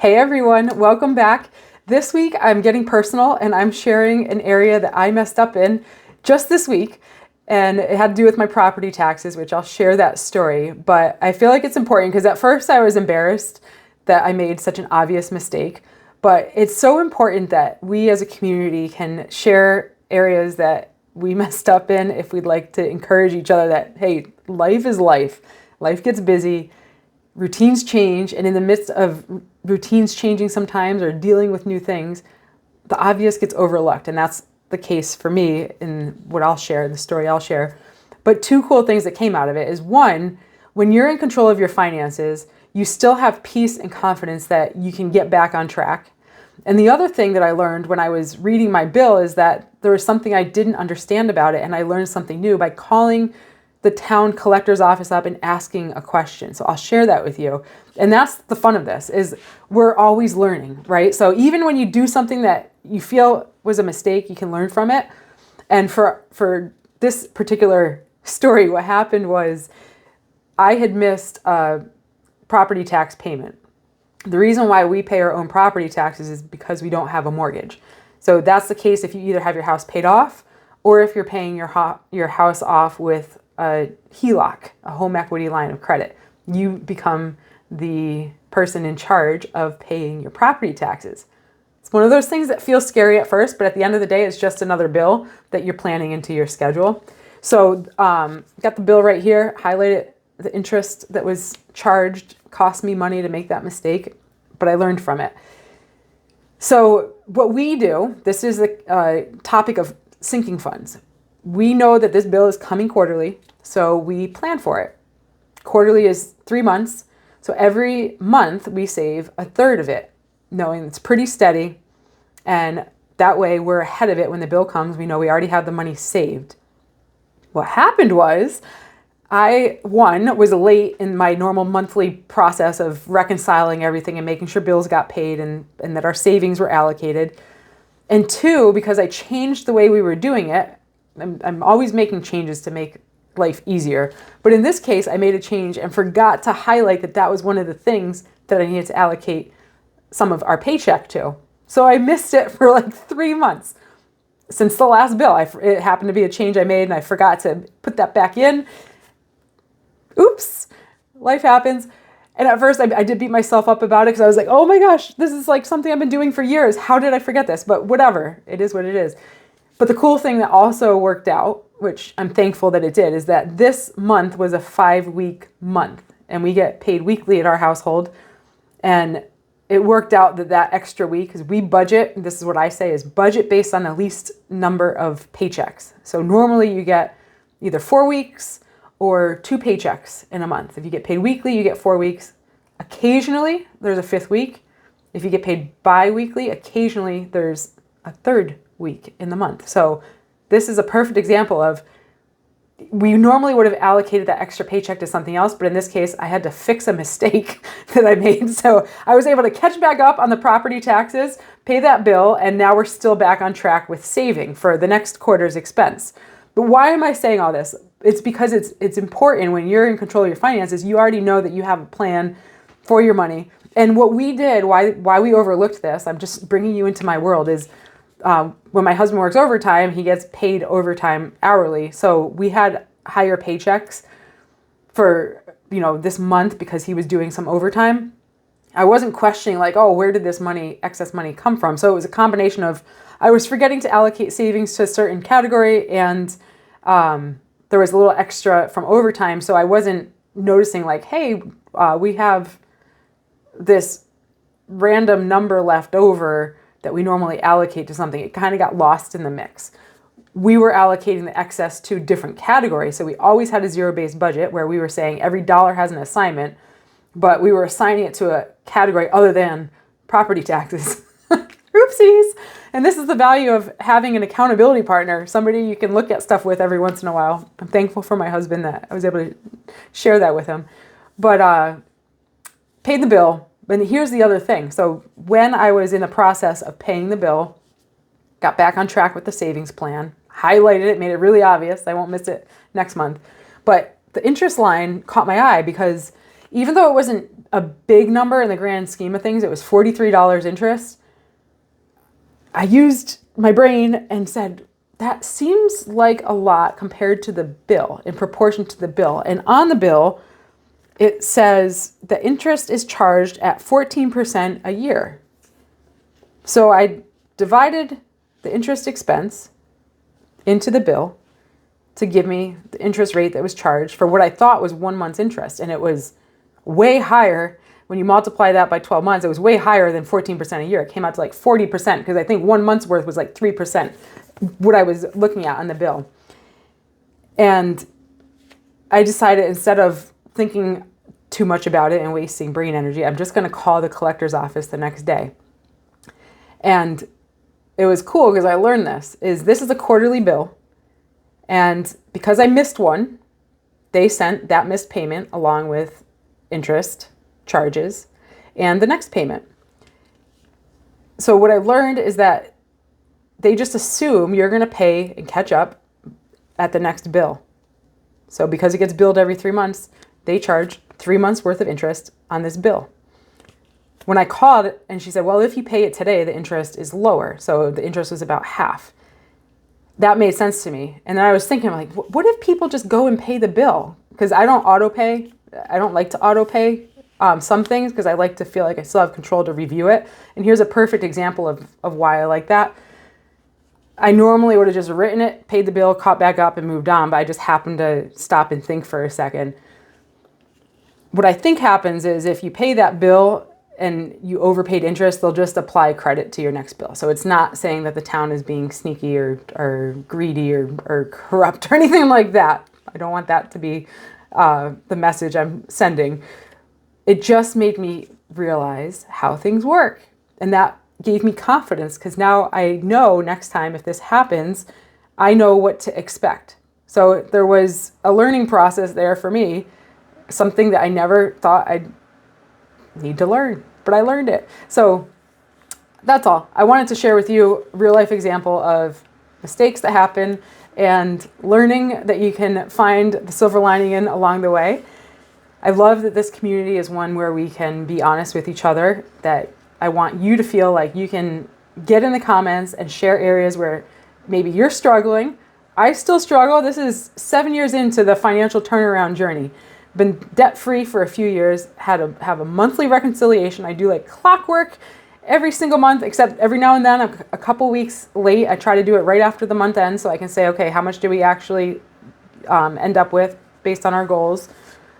Hey everyone, welcome back. This week I'm getting personal and I'm sharing an area that I messed up in just this week. And it had to do with my property taxes, which I'll share that story. But I feel like it's important because at first I was embarrassed that I made such an obvious mistake. But it's so important that we as a community can share areas that we messed up in if we'd like to encourage each other that, hey, life is life. Life gets busy. Routines change, and in the midst of routines changing sometimes or dealing with new things, the obvious gets overlooked, and that's the case for me in what I'll share, the story I'll share. But two cool things that came out of it is one, when you're in control of your finances, you still have peace and confidence that you can get back on track. And the other thing that I learned when I was reading my bill is that there was something I didn't understand about it, and I learned something new by calling the town collector's office up and asking a question. So I'll share that with you. And that's the fun of this, is we're always learning, right? So even when you do something that you feel was a mistake, you can learn from it. And for this particular story, what happened was I had missed a property tax payment. The reason why we pay our own property taxes is because we don't have a mortgage. So that's the case if you either have your house paid off or if you're paying your house off with a HELOC, a home equity line of credit. You become the person in charge of paying your property taxes. It's one of those things that feels scary at first, but at the end of the day, it's just another bill that you're planning into your schedule. So got the bill right here, highlighted the interest that was charged, cost me money to make that mistake, but I learned from it. So what we do, this is the topic of sinking funds. We know that this bill is coming quarterly, so we plan for it. Quarterly is 3 months, so every month we save a third of it, knowing it's pretty steady, and that way we're ahead of it when the bill comes. We know we already have the money saved. What happened was I was late in my normal monthly process of reconciling everything and making sure bills got paid and that our savings were allocated. And two, because I changed the way we were doing it, I'm always making changes to make life easier. But in this case, I made a change and forgot to highlight that that was one of the things that I needed to allocate some of our paycheck to. So I missed it for like 3 months since the last bill. It happened to be a change I made and I forgot to put that back in. Oops, life happens. And at first I did beat myself up about it because I was like, oh my gosh, this is like something I've been doing for years. How did I forget this? But whatever, it is what it is. But the cool thing that also worked out, which I'm thankful that it did, is that this month was a 5-week month and we get paid weekly at our household. And it worked out that extra week, because we budget, this is what I say, is budget based on the least number of paychecks. So normally you get either 4 weeks or 2 paychecks in a month. If you get paid weekly, you get 4 weeks. Occasionally, there's a 5th week. If you get paid bi-weekly, occasionally there's a 3rd week in the month. So this is a perfect example of, we normally would have allocated that extra paycheck to something else, but in this case, I had to fix a mistake that I made. So I was able to catch back up on the property taxes, pay that bill, and now we're still back on track with saving for the next quarter's expense. But why am I saying all this? It's because it's important when you're in control of your finances. You already know that you have a plan for your money. And what we did, why we overlooked this, I'm just bringing you into my world, is when my husband works overtime, he gets paid overtime hourly. So we had higher paychecks for, this month because he was doing some overtime. I wasn't questioning like, oh, where did this excess money come from? So it was a combination of, I was forgetting to allocate savings to a certain category, and there was a little extra from overtime. So I wasn't noticing like, hey, we have this random number left over that we normally allocate to something. It kind of got lost in the mix. We were allocating the excess to different categories. So we always had a zero-based budget where we were saying every dollar has an assignment, but we were assigning it to a category other than property taxes. Oopsies. And this is the value of having an accountability partner, somebody you can look at stuff with every once in a while. I'm thankful for my husband that I was able to share that with him. But paid the bill. And here's the other thing. So when I was in the process of paying the bill, got back on track with the savings plan, highlighted it, made it really obvious. I won't miss it next month. But the interest line caught my eye because even though it wasn't a big number in the grand scheme of things. It was $43 interest. I used my brain and said, that seems like a lot compared to the bill, in proportion to the bill. And on the bill, it says the interest is charged at 14% a year. So I divided the interest expense into the bill to give me the interest rate that was charged for what I thought was 1 month's interest. And it was way higher. When you multiply that by 12 months, it was way higher than 14% a year. It came out to like 40% because I think 1 month's worth was like 3%, what I was looking at on the bill. And I decided, instead of thinking too much about it and wasting brain energy, I'm just going to call the collector's office the next day. And it was cool because I learned this is a quarterly bill. And because I missed one, they sent that missed payment along with interest, charges, and the next payment. So what I learned is that they just assume you're going to pay and catch up at the next bill. So because it gets billed every 3 months, they charge 3 months worth of interest on this bill. When I called and she said, well, if you pay it today, the interest is lower. So the interest was about half. That made sense to me. And then I was thinking, like, what if people just go and pay the bill? Because I don't auto pay. I don't like to auto pay some things because I like to feel like I still have control to review it. And here's a perfect example of why I like that. I normally would have just written it, paid the bill, caught back up and moved on, but I just happened to stop and think for a second. What I think happens is if you pay that bill and you overpaid interest, they'll just apply credit to your next bill. So it's not saying that the town is being sneaky or greedy or corrupt or anything like that. I don't want that to be the message I'm sending. It just made me realize how things work. And that gave me confidence because now I know next time if this happens, I know what to expect. So there was a learning process there for me, something that I never thought I'd need to learn, but I learned it. So that's all. I wanted to share with you a real life example of mistakes that happen and learning that you can find the silver lining in along the way. I love that this community is one where we can be honest with each other, that I want you to feel like you can get in the comments and share areas where maybe you're struggling. I still struggle. This is 7 years into the financial turnaround journey. Been debt-free for a few years, have a monthly reconciliation. I do like clockwork every single month, except every now and then, a couple weeks late. I try to do it right after the month end so I can say, okay, how much do we actually end up with based on our goals?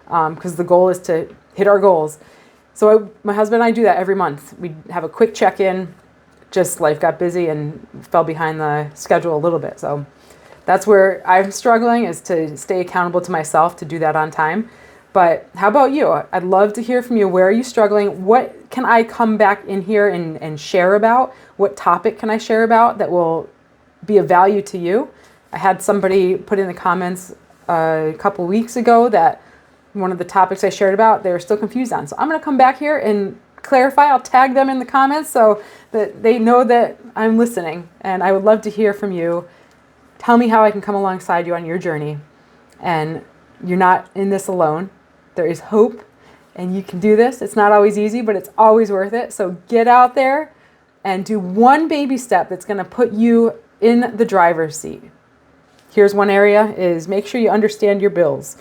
Because the goal is to hit our goals. So my husband and I do that every month. We have a quick check-in. Just life got busy and fell behind the schedule a little bit. So that's where I'm struggling, is to stay accountable to myself to do that on time. But how about you? I'd love to hear from you. Where are you struggling? What can I come back in here and share about? What topic can I share about that will be of value to you? I had somebody put in the comments a couple weeks ago that one of the topics I shared about, they were still confused on. So I'm going to come back here and clarify. I'll tag them in the comments so that they know that I'm listening. And I would love to hear from you. Tell me how I can come alongside you on your journey. And you're not in this alone. There is hope and you can do this. It's not always easy, but it's always worth it. So get out there and do one baby step that's going to put you in the driver's seat. Here's one area is make sure you understand your bills.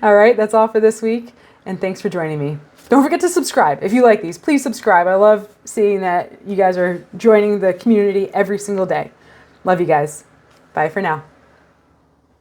All right, that's all for this week. And thanks for joining me. Don't forget to subscribe. If you like these, please subscribe. I love seeing that you guys are joining the community every single day. Love you guys. Bye for now.